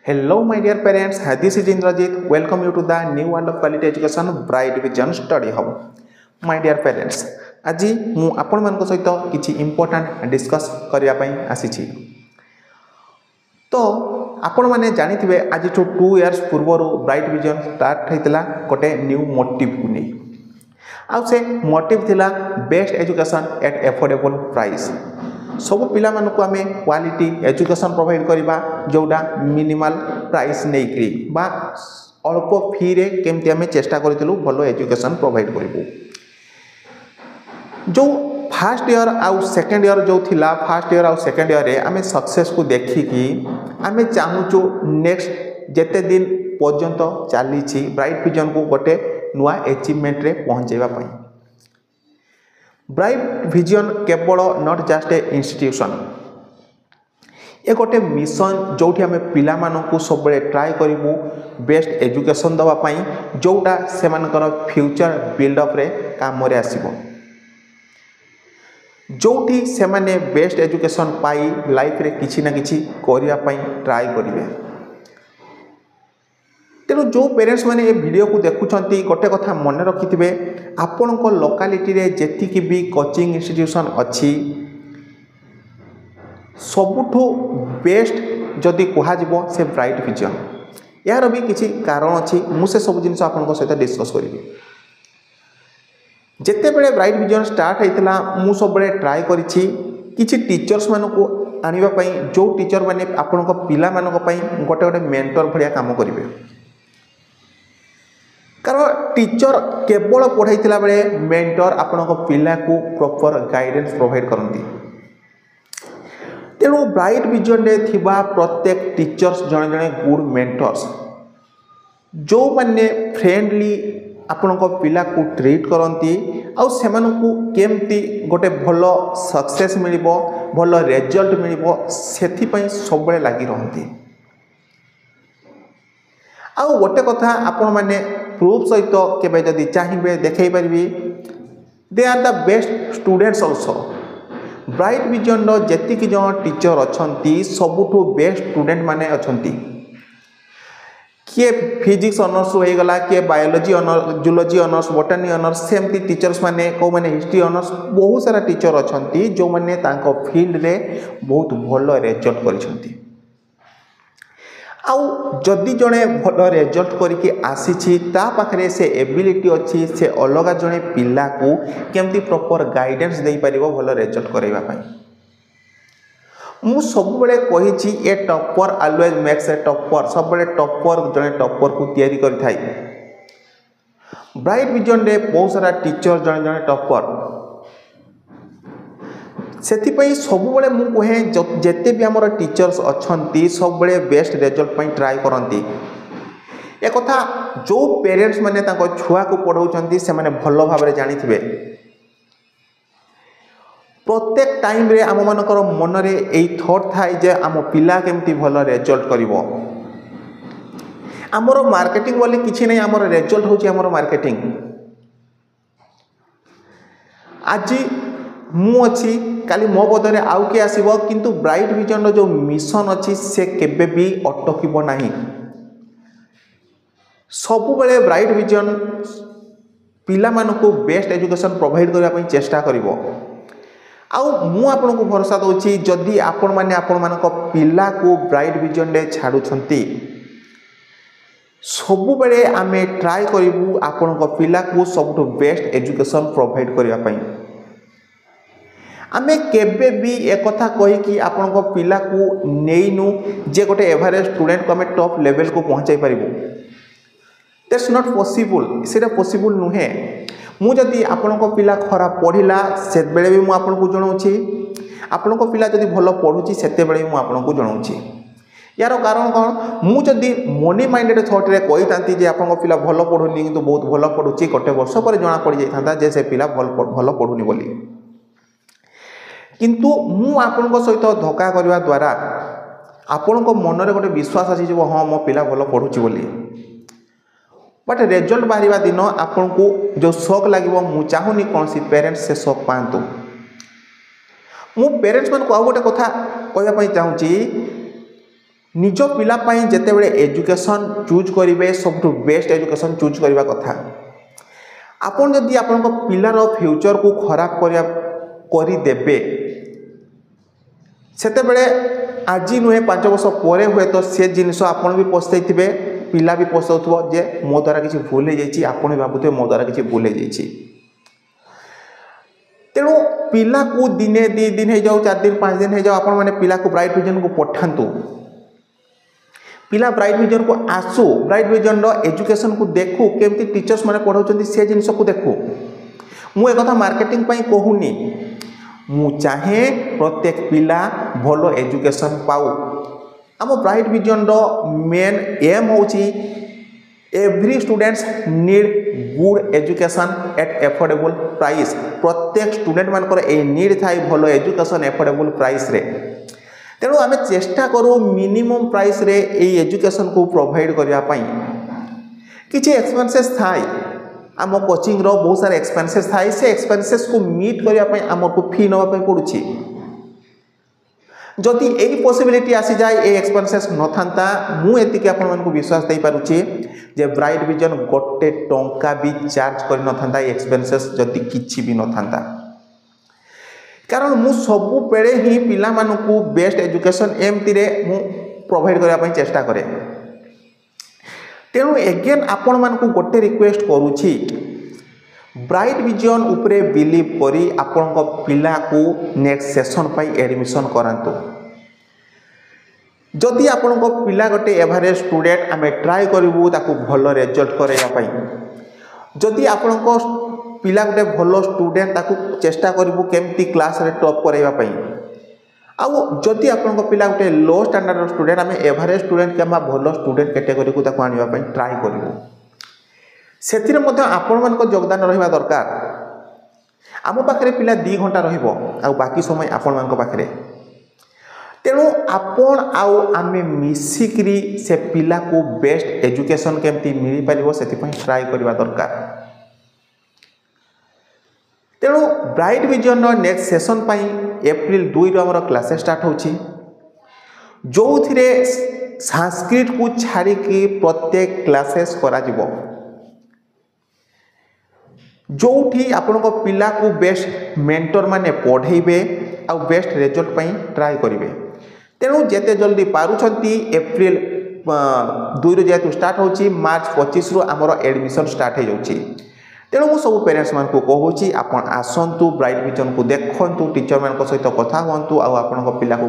Hello, my dear parents. This is Indrajit. Welcome you to the new world of quality education, Bright Vision Study Hub. My dear parents, আজি ମୁଁ ଆପଣମାନଙ୍କ ସହିତ କିଛି important discus କରିବା ପାଇଁ ଆସିଛି। ତ ଆପଣମାନେ ଜାଣିଥିବେ ଆଜିଠୁ 2 ଇୟର୍ସ ପୂର୍ବରୁ ବ୍ରାଇଟ୍ ଭିଜନ୍ ଷ୍ଟାର୍ଟ ହେଇଥିଲା ଗୋଟେ ନ୍ୟୁ ମୋଟିଭକୁ ନେଇ। ଆଉ ସେ ମୋଟିଭ ଥିଲା ବେଷ୍ଟ ଏଜୁକେସନ୍ ଏଟ୍ ଏଫୋର୍ଡେବଲ୍ ପ୍ରାଇସ୍। ସବୁ ପିଲାମାନଙ୍କୁ ଆମେ କ୍ୱାଲିଟି ଏଜୁକେସନ୍ ପ୍ରୋଭାଇଡ଼ କରିବା ଯେଉଁଟା ମିନିମାଲ୍ ପ୍ରାଇସ୍ ନେଇକରି ବା ଅଳ୍ପ ଫିରେ କେମିତି ଆମେ ଚେଷ୍ଟା କରିଥିଲୁ ଭଲ ଏଜୁକେସନ୍ ପ୍ରୋଭାଇଡ଼ କରିବୁ। ଯେଉଁ ଫାର୍ଷ୍ଟ ଇୟର୍ ଆଉ ସେକେଣ୍ଡ ଇୟର୍ ଯେଉଁ ଥିଲା ଫାର୍ଷ୍ଟ ଇୟର୍ ଆଉ ସେକେଣ୍ଡ ଇୟର୍ରେ ଆମେ ସକ୍ସେସ୍କୁ ଦେଖିକି ଆମେ ଚାହୁଁଛୁ ନେକ୍ସଟ ଯେତେ ଦିନ ପର୍ଯ୍ୟନ୍ତ ଚାଲିଛି ବ୍ରାଇଟ୍ ଭିଜନ୍କୁ ଗୋଟେ ନୂଆ ଆଚିଭମେଣ୍ଟରେ ପହଞ୍ଚାଇବା ପାଇଁ। ବ୍ରାଇଟ୍ ଭିଜନ୍ କେବଳ ନଟ୍ ଜଷ୍ଟ ଏ ଇନଷ୍ଟିଟ୍ୟୁସନ୍, ଏ ଗୋଟେ ମିଶନ୍ ଯେଉଁଠି ଆମେ ପିଲାମାନଙ୍କୁ ସବୁବେଳେ ଟ୍ରାଏ କରିବୁ ବେଷ୍ଟ ଏଜୁକେସନ୍ ଦେବା ପାଇଁ ଯେଉଁଟା ସେମାନଙ୍କର ଫ୍ୟୁଚର ବିଲ୍ଡଅପ୍ରେ କାମରେ ଆସିବ, ଯେଉଁଠି ସେମାନେ ବେଷ୍ଟ ଏଜୁକେସନ୍ ପାଇ ଲାଇଫ୍ରେ କିଛି ନା କିଛି କରିବା ପାଇଁ ଟ୍ରାଏ କରିବେ। ତେଣୁ ଯେଉଁ ପ୍ୟାରେଣ୍ଟସ୍ ମାନେ ଏ ଭିଡ଼ିଓକୁ ଦେଖୁଛନ୍ତି ଗୋଟେ କଥା ମନେ ରଖିଥିବେ, ଆପଣଙ୍କ ଲୋକାଲିଟିରେ ଯେତିକି ବି କୋଚିଂ ଇନଷ୍ଟିଟ୍ୟୁସନ୍ ଅଛି ସବୁଠୁ ବେଷ୍ଟ ଯଦି କୁହାଯିବ ସେ ବ୍ରାଇଟ୍ ଭିଜନ୍। ଏହାର ବି କିଛି କାରଣ ଅଛି, ମୁଁ ସେ ସବୁ ଜିନିଷ ଆପଣଙ୍କ ସହିତ ଡିସ୍କସ୍ କରିବି। ଯେତେବେଳେ ବ୍ରାଇଟ୍ ଭିଜନ୍ ଷ୍ଟାର୍ଟ ହେଇଥିଲା ମୁଁ ସବୁବେଳେ ଟ୍ରାଏ କରିଛି କିଛି ଟିଚର୍ସ ମାନଙ୍କୁ ଆଣିବା ପାଇଁ, ଯେଉଁ ଟିଚର ମାନେ ଆପଣଙ୍କ ପିଲାମାନଙ୍କ ପାଇଁ ଗୋଟେ ଗୋଟେ ମେଣ୍ଟର ଭଳିଆ କାମ କରିବେ। କାରଣ ଟିଚର କେବଳ ପଢ଼ାଇଥିଲା ବେଳେ ମେଣ୍ଟର ଆପଣଙ୍କ ପିଲାକୁ ପ୍ରପର ଗାଇଡେନ୍ସ ପ୍ରୋଭାଇଡ଼ କରନ୍ତି। ତେଣୁ ବ୍ରାଇଟ୍ ଭିଜନ୍ରେ ଥିବା ପ୍ରତ୍ୟେକ ଟିଚର୍ସ ଜଣେ ଜଣେ ଗୁଡ୍ ମେଣ୍ଟର୍ସ, ଯେଉଁମାନେ ଫ୍ରେଣ୍ଡଲି ଆପଣଙ୍କ ପିଲାକୁ ଟ୍ରିଟ୍ କରନ୍ତି ଆଉ ସେମାନଙ୍କୁ କେମିତି ଗୋଟେ ଭଲ ସକ୍ସେସ୍ ମିଳିବ, ଭଲ ରେଜଲ୍ଟ ମିଳିବ ସେଥିପାଇଁ ସବୁବେଳେ ଲାଗି ରହନ୍ତି। ଆଉ ଗୋଟେ କଥା ଆପଣମାନେ ପ୍ରୁଫ୍ ସହିତ କେବେ ଯଦି ଚାହିଁବେ ଦେଖାଇ ପାରିବି, they are the best students also. Bright ଭିଜନ୍ର ଯେତିକି ଜଣ ଟିଚର ଅଛନ୍ତି ସବୁଠୁ ବେଷ୍ଟ ଷ୍ଟୁଡେଣ୍ଟ ମାନେ ଅଛନ୍ତି। କିଏ ଫିଜିକ୍ସ ଅନର୍ସରୁ ହେଇଗଲା, କିଏ biology honours, zoology honours, botany honours, ସେମିତି ଟିଚର୍ସ ମାନେ କେଉଁମାନେ ହିଷ୍ଟ୍ରି ଅନର୍ସ, ବହୁତ ସାରା ଟିଚର ଅଛନ୍ତି ଯେଉଁମାନେ ତାଙ୍କ ଫିଲ୍ଡରେ ବହୁତ ଭଲ ରେଜଲ୍ଟ କରିଛନ୍ତି। ଆଉ ଯଦି ଜଣେ ଭଲ ରେଜଲ୍ଟ କରିକି ଆସିଛି ତା ପାଖରେ ସେ ଏବିଲିଟି ଅଛି, ସେ ଅଲଗା ଜଣେ ପିଲାକୁ କେମିତି ପ୍ରପର ଗାଇଡେନ୍ସ ଦେଇପାରିବ ଭଲ ରେଜଲ୍ଟ କରାଇବା ପାଇଁ। ମୁଁ ସବୁବେଳେ କହିଛି ଏ ଟପର ଅଲୱେଜ ମେକ୍ସ ଏ ଟପର, ସବୁବେଳେ ଟପର ଜଣେ ଟପରକୁ ତିଆରି କରିଥାଏ। ବ୍ରାଇଟ୍ ଭିଜନ୍ରେ ବହୁତ ସାରା ଟିଚର ଜଣେ ଜଣେ ଟପର, ସେଥିପାଇଁ ସବୁବେଳେ ମୁଁ କହେ ଯେତେ ବି ଆମର ଟିଚର୍ସ ଅଛନ୍ତି ସବୁବେଳେ ବେଷ୍ଟ ରେଜଲ୍ଟ ପାଇଁ ଟ୍ରାଏ କରନ୍ତି। ଏକଥା ଯେଉଁ ପ୍ୟାରେଣ୍ଟସ୍ ମାନେ ତାଙ୍କ ଛୁଆକୁ ପଢ଼ାଉଛନ୍ତି ସେମାନେ ଭଲ ଭାବରେ ଜାଣିଥିବେ। ପ୍ରତ୍ୟେକ ଟାଇମ୍ରେ ଆମମାନଙ୍କର ମନରେ ଏଇ ଥଟ୍ ଥାଏ ଯେ ଆମ ପିଲା କେମିତି ଭଲ ରେଜଲ୍ଟ କରିବ। ଆମର ମାର୍କେଟିଂ ବୋଲି କିଛି ନାହିଁ, ଆମର ରେଜଲ୍ଟ ହେଉଛି ଆମର ମାର୍କେଟିଂ। ଆଜି ମୁଁ ଅଛି, କାଲି ମୋ ବଦଳରେ ଆଉ କିଏ ଆସିବ, କିନ୍ତୁ ବ୍ରାଇଟ୍ ଭିଜନ୍ର ଯେଉଁ ମିଶନ୍ ଅଛି ସେ କେବେ ବି ଅଟକିବ ନାହିଁ। ସବୁବେଳେ ବ୍ରାଇଟ୍ ଭିଜନ୍ ପିଲାମାନଙ୍କୁ ବେଷ୍ଟ ଏଜୁକେସନ୍ ପ୍ରୋଭାଇଡ଼ କରିବା ପାଇଁ ଚେଷ୍ଟା କରିବ। ଆଉ ମୁଁ ଆପଣଙ୍କୁ ଭରସା ଦେଉଛି ଯଦି ଆପଣମାନେ ଆପଣମାନଙ୍କ ପିଲାକୁ ବ୍ରାଇଟ୍ ଭିଜନ୍ରେ ଛାଡ଼ୁଛନ୍ତି ସବୁବେଳେ ଆମେ ଟ୍ରାଏ କରିବୁ ଆପଣଙ୍କ ପିଲାକୁ ସବୁଠୁ ବେଷ୍ଟ ଏଜୁକେସନ୍ ପ୍ରୋଭାଇଡ଼ କରିବା ପାଇଁ। ଆମେ କେବେ ବି ଏକଥା କହିକି ଆପଣଙ୍କ ପିଲାକୁ ନେଇନୁ ଯେ ଗୋଟେ ଏଭରେଜ ଷ୍ଟୁଡେଣ୍ଟକୁ ଆମେ ଟପ୍ ଲେଭେଲକୁ ପହଞ୍ଚାଇ ପାରିବୁ। ଦ୍ୟାଟ୍ସ ନଟ୍ ପସିବୁଲ୍, ସେଇଟା ପସିବୁଲ୍ ନୁହେଁ। ମୁଁ ଯଦି ଆପଣଙ୍କ ପିଲା ଖରାପ ପଢ଼ିଲା ସେତେବେଳେ ବି ମୁଁ ଆପଣଙ୍କୁ ଜଣାଉଛି, ଆପଣଙ୍କ ପିଲା ଯଦି ଭଲ ପଢ଼ୁଛି ସେତେବେଳେ ବି ମୁଁ ଆପଣଙ୍କୁ ଜଣାଉଛି। ୟାର କାରଣ କ'ଣ? ମୁଁ ଯଦି ମନି ମାଇଣ୍ଡେଡ଼ ଥଟ୍ରେ କହିଥାନ୍ତି ଯେ ଆପଣଙ୍କ ପିଲା ଭଲ ପଢ଼ୁନି କିନ୍ତୁ ବହୁତ ଭଲ ପଢ଼ୁଛି, ଗୋଟେ ବର୍ଷ ପରେ ଜଣାପଡ଼ିଯାଇଥାନ୍ତା ଯେ ସେ ପିଲା ଭଲ ପଢ଼ୁନି ବୋଲି। କିନ୍ତୁ ମୁଁ ଆପଣଙ୍କ ସହିତ ଧୋକା କରିବା ଦ୍ୱାରା ଆପଣଙ୍କ ମନରେ ଗୋଟେ ବିଶ୍ୱାସ ଆସିଯିବ ହଁ ମୋ ପିଲା ଭଲ ପଢ଼ୁଛି ବୋଲି। ବଟ୍ ରେଜଲ୍ଟ ବାହାରିବା ଦିନ ଆପଣଙ୍କୁ ଯେଉଁ ଶକ୍ ଲାଗିବ, ମୁଁ ଚାହୁଁନି କୌଣସି ପ୍ୟାରେଣ୍ଟସ୍ ସେ ଶକ୍ ପାଆନ୍ତୁ। ମୁଁ ପ୍ୟାରେଣ୍ଟସ୍ ମାନଙ୍କୁ ଆଉ ଗୋଟେ କଥା କହିବା ପାଇଁ ଚାହୁଁଛି, निज पिला जितेबले एजुकेशन चूज करेंगे सब बेस्ट एजुकेशन चूज करने कथा। आपन जदि आपण पिलार फ्यूचर को खराब करदेवे सेतेबेले आज नुहे 5 वर्ष पर हुए तो से जिनस आपन भी पछताई थे, पिला भी पछताउथबो जे मो द्वारा किसी भूल हो जाइए, आपन भी भावुथे मो द्वारा किसी भूल हो जाइए। तेणु पिला को दिने 2 दिन हो जाओ 4 दिन 5 दिन हो जाओ आपण माने पिला को ब्राइट विजन को पठांतु। पिला ब्राइट विजन को आसु, ब्राइट विजन रो एजुकेशन को देखु, केमती टीचर्स माने पढ़ाउछन्ती से जिनस को देखु। मु एक कथा मार्केटिंग पई कहूनी, मु चाहे प्रत्येक पिला भलो एजुकेशन पाऊ। आम ब्राइट विजन रो मेन एम होची every students need good education at affordable price. प्रत्येक स्टूडेंट मानकर ए नीड थाई भलो एजुकेशन एफोर्डेबल प्राइस रे। तेणु आम चेष्टा करूँ मिनिमम प्राइस रे ए एजुकेशन को प्रोवाइड करने। किसी एक्सपेंसेस थाई, आम कोचिंग रो बहुत सारे एक्सपेंसेस थाई, से एक्सपेंसेस को मीट करने आमको फी नापी पड़ुछि। जदि यही पॉसिबिलिटी आसी जाए ए एक्सपेंसेस न था मुझे आपको विश्वास दे पारुछि जे ब्राइट विजन गोटे टंका भी चार्ज कर न था एक्सपेंसेस जदि किछि भी न था। कारण मु सबु बेले ही पिला मानकु बेस्ट एजुकेशन एमती रे मु प्रोवाइड करने चेष्टा करे। तेणु एगेन आपण मानकु गोटे रिक्वेस्ट करूछि, ब्राइट विजन उपरे बिलीव करी आपण को पिला को नेक्स्ट सेशन पाई एडमिशन करांतु। जदि आपण को पिला गोटे एवरेज स्टूडेंट आमे ट्राई करिवु ताकू भलो रिजल्ट करैया पाई। जदि आपण को पिला गोटे भलो स्टूडेंट ताकू चेष्टा करिवु केमती क्लास रे टॉप करैया पाई। आउ जदि आपण को पिला गोटे लो स्टैंडर्ड स्टूडेंट आमे एवरेज स्टूडेंट केमा भलो स्टूडेंट कैटेगरी को ताकू आनिबा पाई ट्राई करिवु। सेथिरे मध्ये आपण मान को योगदान रहिबा दरकार। आम पाखरे पिला 2 घंटा रहिबो आ बाकी समय आपण मान को पाखरे। तेणु आपण आउ आमे मिसिकरी से पिला को बेस्ट एजुकेशन केमती मिली पारिबो सेति पई ट्राई करबा दरकार। तेणु ब्राइट विजन रो नेक्स्ट सेशन पई अप्रैल 2 रो हमर क्लास स्टार्ट होछि, जो थिरे संस्कृत को छाड़ी की प्रत्येक क्लासेस करा जिवो। जोठी आपण को पिला को बेस्ट मेंटर माने पढ़ेबे आ बेस्ट रिजल्ट पई ट्राई करिवे। तेणु जेते जल्दी पारुछंती अप्रैल 2 रो जेतु स्टार्ट होची मार्च 25 रो हमर एडमिशन स्टार्ट हो जाउची। तेणु मु सब पेरेंट्स मान को कहूची आपण आसंतु ब्राइट विजन को देखंतु, टीचर मान को सहित कथा हुंतु आ आपण को पिला को